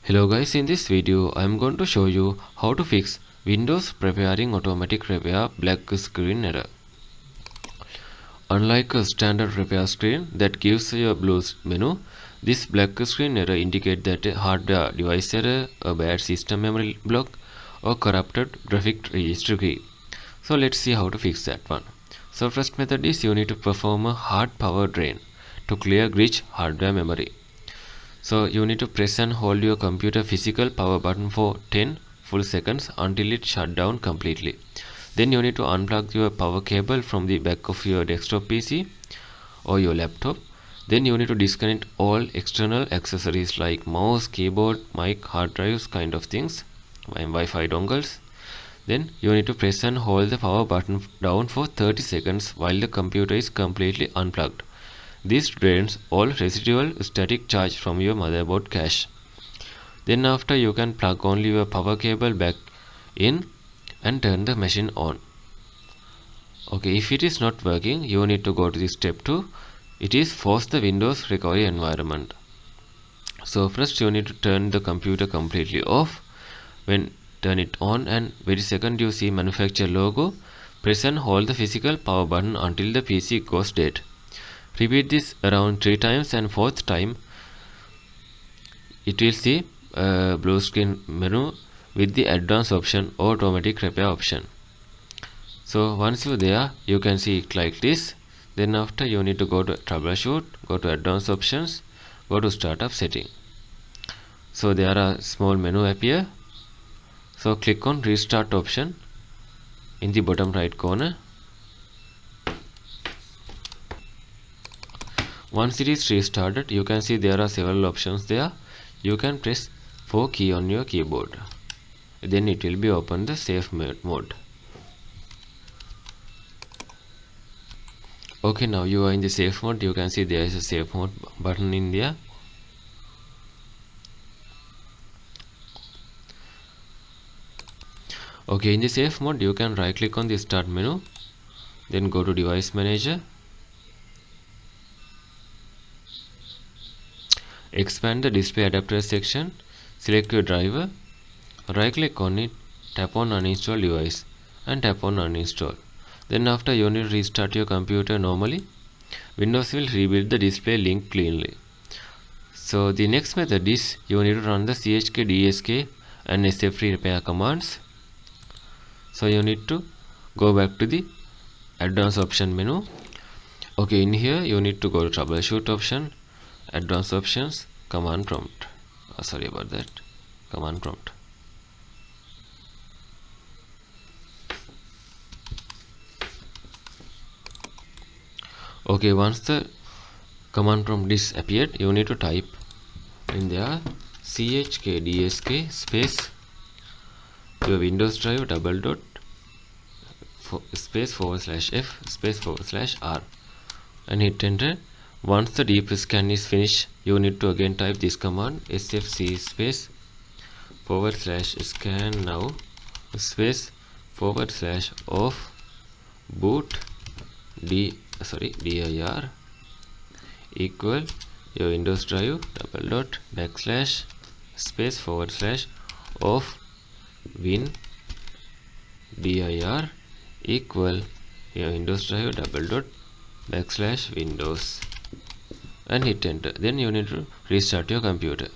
Hello guys, in this video I am going to show you how to fix Windows preparing automatic repair black screen error. Unlike a standard repair screen that gives you a blue menu, this black screen error indicates that a hardware device error, a bad system memory block, or corrupted graphic register key. So let's see how to fix that one. So first method is you need to perform a hard power drain to clear glitch hardware memory. So you need to press and hold your computer physical power button for 10 full seconds until it shut down completely. Then you need to unplug your power cable from the back of your desktop PC or your laptop. Then you need to disconnect all external accessories like mouse, keyboard, mic, hard drives kind of things, and Wi-Fi dongles. Then you need to press and hold the power button down for 30 seconds while the computer is completely unplugged. This drains all residual static charge from your motherboard cache. Then after you can plug only your power cable back in and turn the machine on. Okay, if it is not working, you need to go to the step 2. It is force the Windows recovery environment. So first you need to turn the computer completely off. When turn it on and very second you see manufacturer logo, press and hold the physical power button until the PC goes dead. Repeat this around 3 times, and 4th time it will see a blue screen menu with the advanced option or automatic repair option. So once you're there, you can see it like this. Then after you need to go to troubleshoot, go to advanced options, go to startup setting. So there are small menu appear. So click on restart option in the bottom right corner. Once it is restarted, you can see there are several options there. You can press 4 key on your keyboard. Then it will be open the safe mode. Okay, now you are in the safe mode. You can see there is a safe mode button in there. Okay, in the safe mode you can right click on the start menu, then go to device manager, expand the display adapter section, select your driver, right click on it, tap on uninstall device and tap on uninstall. Then after you need to restart your computer normally. Windows will rebuild the display link cleanly. So the next method is you need to run the chk, dsk and sfree repair commands. So you need to go back to the advanced option menu. Okay, in here you need to go to troubleshoot option, advanced options, command prompt. Sorry about that, command prompt. Okay, once the command prompt is appeared, you need to type in there chkdsk space your Windows drive double dot space /f space /r and hit enter. Once the deep scan is finished, you need to again type this command sfc space /scan now space /off boot dir equal your Windows drive double dot / space /off win dir equal your Windows drive double dot / Windows and hit enter. Then you need to restart your computer.